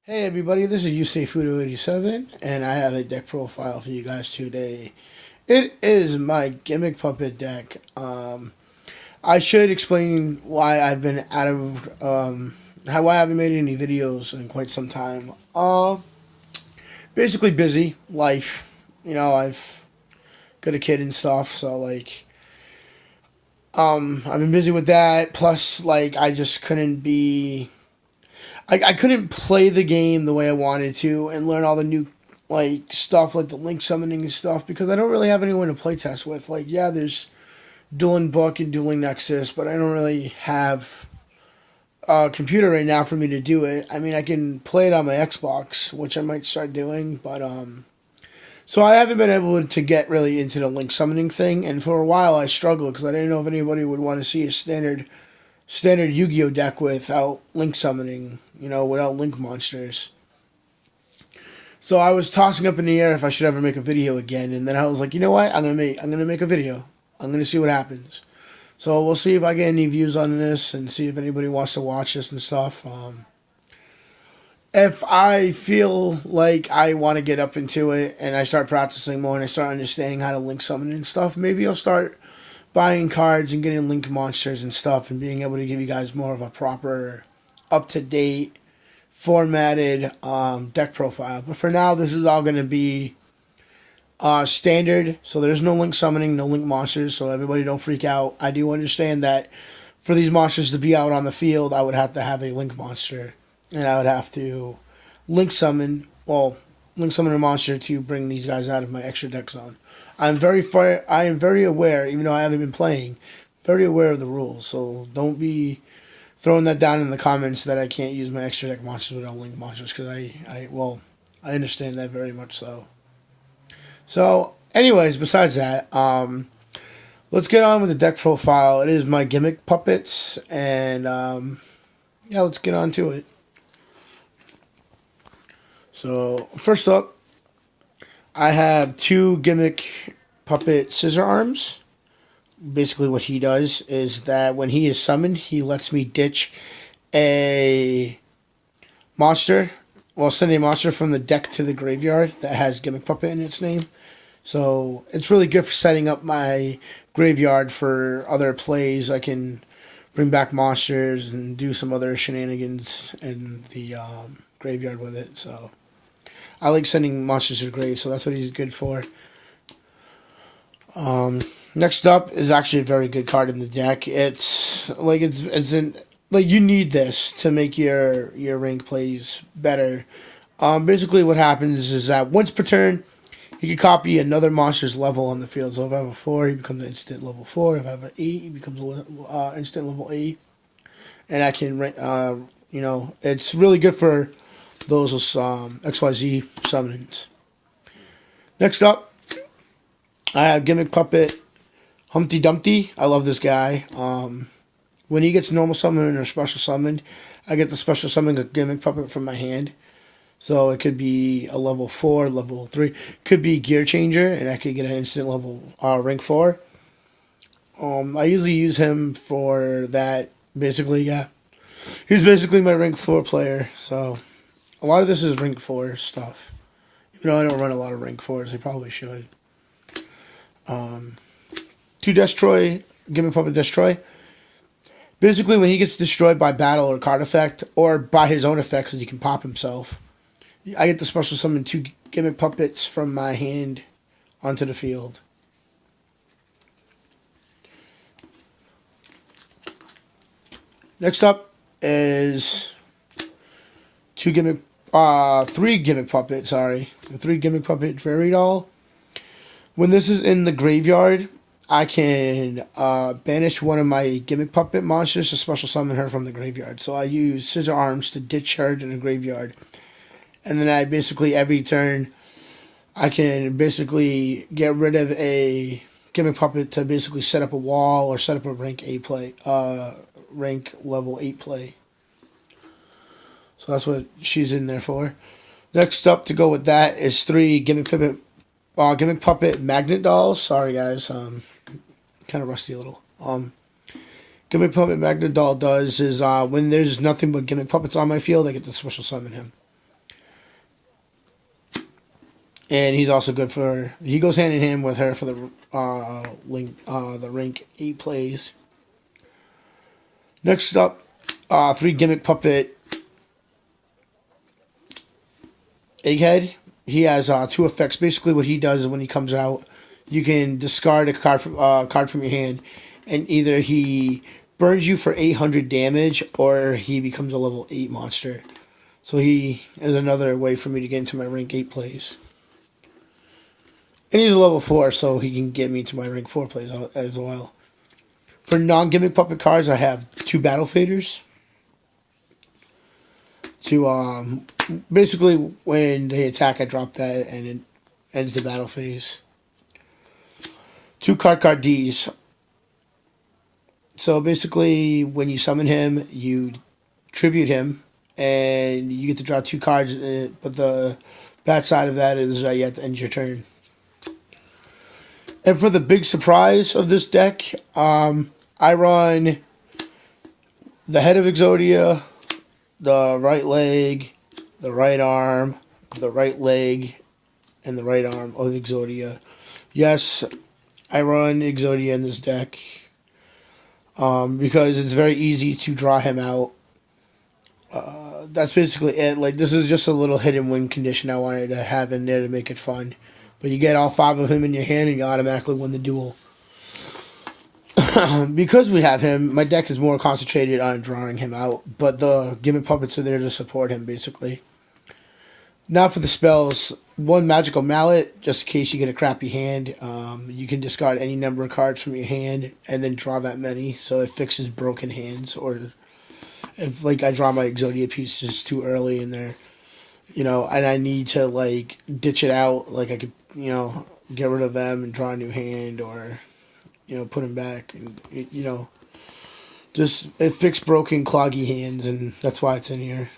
Hey everybody, this is USayFudo87, and I have a deck profile for you guys today. It is my Gimmick Puppet deck. I should explain why I've been out of, why I haven't made any videos in quite some time. Basically busy, life, I've got a kid and stuff, so I've been busy with that, plus, I just couldn't be I couldn't play the game the way I wanted to and learn all the new stuff like the link summoning and stuff because I don't really have anyone to play test with. Yeah, there's Dueling Book and Dueling Nexus, but I don't really have a computer right now for me to do it. I mean, I can play it on my Xbox, which I might start doing, but so I haven't been able to get really into the link summoning thing, and for a while I struggled because I didn't know if anybody would want to see a standard Yu-Gi-Oh deck without link summoning, without link monsters. So I was tossing up in the air if I should ever make a video again, and then I was like, you know what? I'm gonna make a video. I'm gonna see what happens. So we'll see if I get any views on this and see if anybody wants to watch this and stuff. If I feel like I want to get up into it and I start practicing more and I start understanding how to link summon and stuff, maybe I'll start buying cards and getting link monsters and stuff and being able to give you guys more of a proper, up-to-date, formatted deck profile. But for now, this is all going to be standard. So there's no link summoning, no link monsters, so everybody don't freak out. I do understand that for these monsters to be out on the field, I would have to have a link monster. And I would have to link summon, link summon a monster to bring these guys out of my extra deck zone. I am very aware, even though I haven't been playing, very aware of the rules. So don't be throwing that down in the comments that I can't use my extra deck monsters without link monsters because I understand that very much so. So, anyways, besides that, let's get on with the deck profile. It is my Gimmick Puppets, and yeah, let's get on to it. So, first up, I have two Gimmick Puppet Scissor Arms. Basically what he does is that when he is summoned, he lets me ditch a monster. Send a monster from the deck to the graveyard that has Gimmick Puppet in its name. So, it's really good for setting up my graveyard for other plays. I can bring back monsters and do some other shenanigans in the graveyard with it, so I like sending monsters to the grave, so that's what he's good for. Next up is actually a very good card in the deck. You need this to make your rank plays better. Basically what happens is that once per turn, he can copy another monster's level on the field. So if I have a 4, he becomes an instant level 4. If I have an 8, he becomes instant level 8. And I can, it's really good for those XYZ summonings. Next up, I have Gimmick Puppet Humpty Dumpty. I love this guy. When he gets normal summoned or special summoned, I get the special summon a Gimmick Puppet from my hand. So it could be a level 4, level 3. Could be Gear Changer, and I could get an instant level rank 4. I usually use him for that. Basically, yeah. He's basically my rank 4 player, so a lot of this is rank 4 stuff. Even though I don't run a lot of rank 4s, I probably should. 2 Destroy, Gimmick Puppet Destroy. Basically, when he gets destroyed by battle or card effect, or by his own effects that he can pop himself, I get the special summon 2 Gimmick Puppets from my hand onto the field. Next up is 3 Gimmick Puppet, the 3 Gimmick Puppet Fairy Doll. When this is in the graveyard, I can banish one of my Gimmick Puppet monsters to special summon her from the graveyard. So I use Scissor Arms to ditch her to the graveyard. And then I basically, every turn, I can basically get rid of a Gimmick Puppet to basically set up a wall or set up a rank level 8 play. So that's what she's in there for. Next up to go with that is 3 Gimmick Puppet Magnet Dolls. Sorry guys, kind of rusty a little. Gimmick Puppet Magnet Doll does is when there's nothing but Gimmick Puppets on my field, I get to special summon him. and he's also good for. He goes hand in hand with her for the the rank 8 plays. Next up, 3 Gimmick Puppet Egghead. He has 2 effects. Basically, what he does is when he comes out, you can discard a card from your hand, and either he burns you for 800 damage or he becomes a level 8 monster. So he is another way for me to get into my rank 8 plays. And he's a level 4, so he can get me to my rank 4 plays as well. For non-Gimmick Puppet cards, I have 2 Battle Faders. To basically, when they attack, I drop that and it ends the battle phase. 2 Card Ds. So basically, when you summon him, you tribute him, and you get to draw 2 cards. But the bad side of that is you have to end your turn. And for the big surprise of this deck, I run the head of Exodia, the right leg, the right arm, the right leg, and the right arm of Exodia. Yes, I run Exodia in this deck because it's very easy to draw him out. That's basically it. Like, this is just a little hidden win condition I wanted to have in there to make it fun. But you get all 5 of him in your hand and you automatically win the duel. Because we have him, my deck is more concentrated on drawing him out, but the Gimmick Puppets are there to support him, basically. Now for the spells, 1 Magical Mallet, just in case you get a crappy hand. You can discard any number of cards from your hand and then draw that many, so it fixes broken hands. Or if, like, I draw my Exodia pieces too early and they're, and I need to, like, ditch it out, like, I could, get rid of them and draw a new hand, or put them back, and just it fixed broken cloggy hands, and that's why it's in here.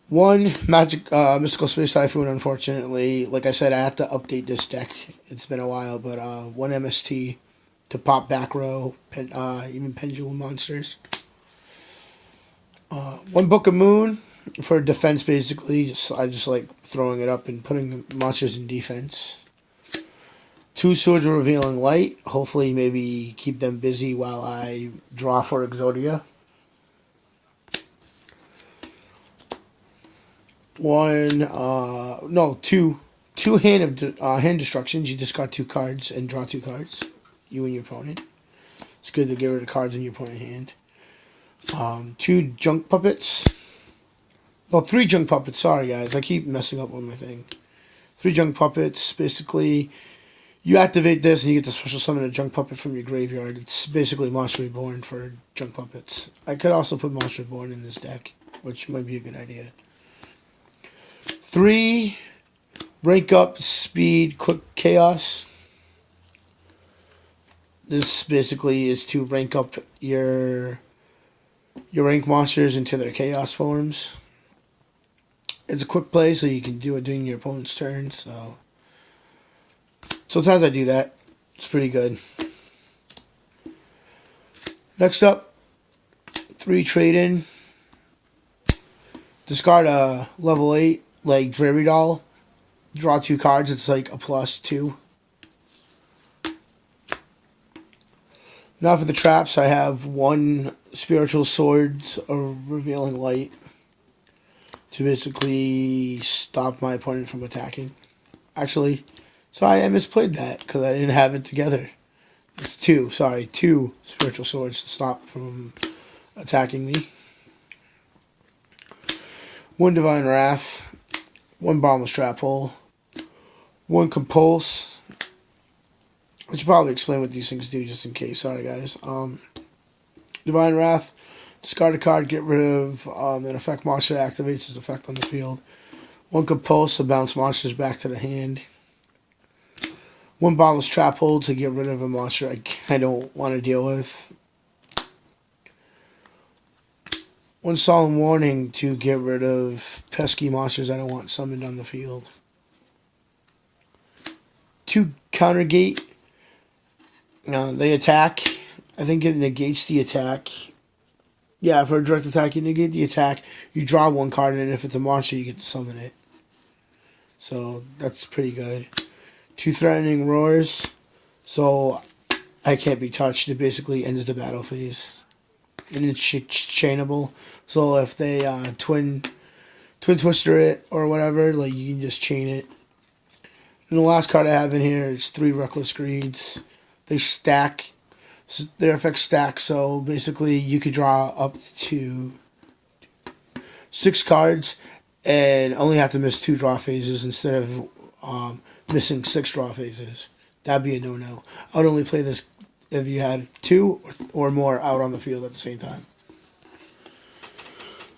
1 Mystical Space Typhoon. Unfortunately, like I said, I have to update this deck. It's been a while, but 1 MST to pop back row, even pendulum monsters. 1 Book of Moon for defense, basically. I just like throwing it up and putting monsters in defense. 2 Swords of Revealing Light. Hopefully, maybe keep them busy while I draw for Exodia. 2 hand destructions. You discard 2 cards and draw 2 cards. You and your opponent. It's good to get rid of cards in your opponent's hand. 2 Junk Puppets. 3 Junk Puppets. Sorry, guys. I keep messing up on my thing. 3 Junk Puppets. Basically, you activate this and you get to special summon a Junk Puppet from your graveyard. It's basically Monster Reborn for Junk Puppets. I could also put Monster Reborn in this deck, which might be a good idea. 3 Rank Up Speed Quick Chaos. This basically is to rank up your rank monsters into their chaos forms. It's a quick play, so you can do it during your opponent's turn. So sometimes I do that. It's pretty good. Next up, 3 Trade-In. Discard a level 8, like Dreary Doll. Draw 2 cards. It's like a +2. Now for the traps, I have 1 Spiritual Swords of Revealing Light to basically stop my opponent from attacking. Actually, sorry, I misplayed that because I didn't have it together. It's 2 Spiritual Swords to stop from attacking me. 1 Divine Wrath, 1 Bottomless Trap Hole, 1 Compulse. I should probably explain what these things do just in case. Sorry, guys. Divine Wrath, discard a card, get rid of an effect monster that activates its effect on the field. 1 Compulse to bounce monsters back to the hand. 1 Bottomless Trap Hole to get rid of a monster I don't want to deal with. 1 Solemn Warning to get rid of pesky monsters I don't want summoned on the field. 2 Countergate. They attack. I think it negates the attack. Yeah, for a direct attack, you negate the attack. You draw 1 card, and if it's a monster, you get to summon it. So that's pretty good. 2 threatening roars. So I can't be touched. It basically ends the battle phase. And it's chainable. So if they twin twister it or whatever, like you can just chain it. And the last card I have in here is 3 reckless greeds. They stack. So their effects stack. So basically you could draw up to 6 cards and only have to miss 2 draw phases instead of missing 6 draw phases. That'd be a no-no. I would only play this if you had 2 or more out on the field at the same time.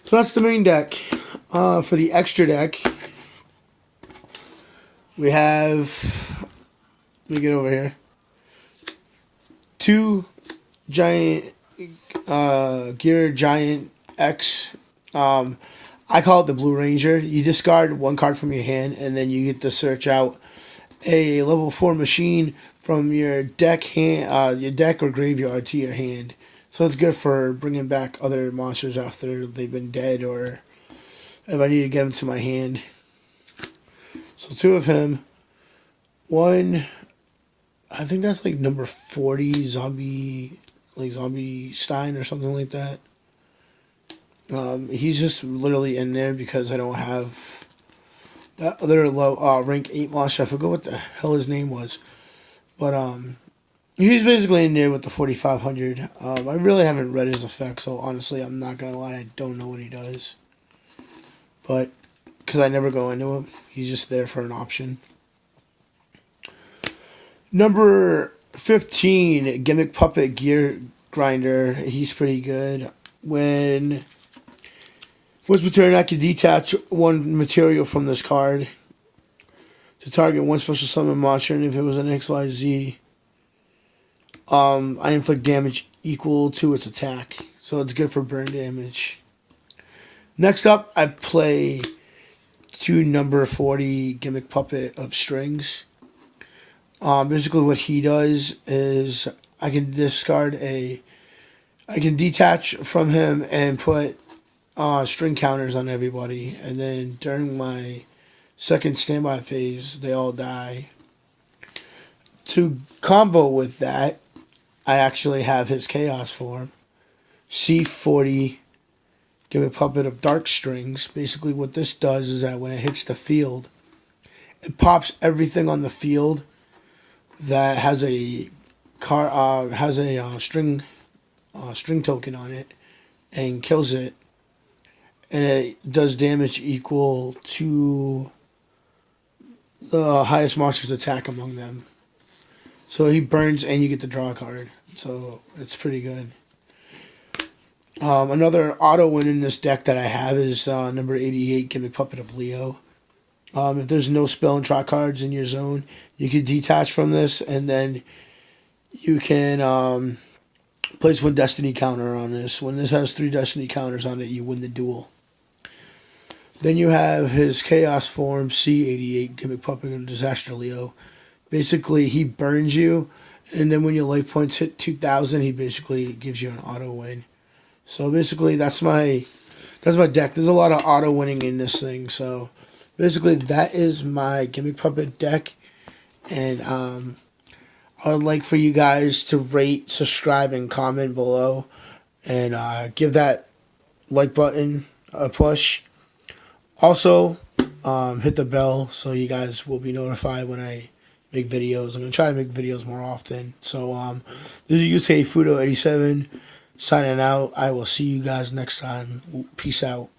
So that's the main deck. For the extra deck, we have, let me get over here, 2 giant Gear Giant X. I call it the Blue Ranger. You discard 1 card from your hand, and then you get to search out a level 4 machine from your deck or graveyard to your hand. So it's good for bringing back other monsters after they've been dead, or if I need to get them to my hand. So 2 of him. 1, I think that's like number 40, Zombie Stein or something like that. He's just literally in there because I don't have that other low rank 8 monster. I forgot what the hell his name was, but he's basically in there with the 4500. I really haven't read his effects, so honestly, I'm not gonna lie, I don't know what he does. But because I never go into him, he's just there for an option. Number 15, Gimmick Puppet Gear Grinder. He's pretty good. When once per turn, I can detach 1 material from this card to target 1 special summon monster, and if it was an XYZ, I inflict damage equal to its attack. So it's good for burn damage. Next up, I play 2 number 40 Gimmick Puppet of Strings. Basically what he does is I can detach from him and put string counters on everybody, and then during my second standby phase, they all die. To combo with that, I actually have his Chaos form. C40 Gimmick Puppet of Dark Strings. Basically what this does is that when it hits the field, it pops everything on the field that has a string token on it and kills it, and it does damage equal to the highest monster's attack among them. So he burns and you get to draw a card. So it's pretty good. Another auto win in this deck that I have is number 88 Gimmick Puppet of Leo. If there's no spell and draw cards in your zone, you can detach from this, and then you can place 1 destiny counter on this. When this has 3 destiny counters on it, you win the duel. Then you have his Chaos form, C88 Gimmick Puppet of Disaster Leo. Basically, he burns you, and then when your life points hit 2,000, he basically gives you an auto win. So basically, that's my deck. There's a lot of auto winning in this thing. So basically, that is my Gimmick Puppet deck, and I would like for you guys to rate, subscribe, and comment below, and give that like button a push. Also, hit the bell so you guys will be notified when I make videos. I'm going to try to make videos more often. So, this is Fudo87 signing out. I will see you guys next time. Peace out.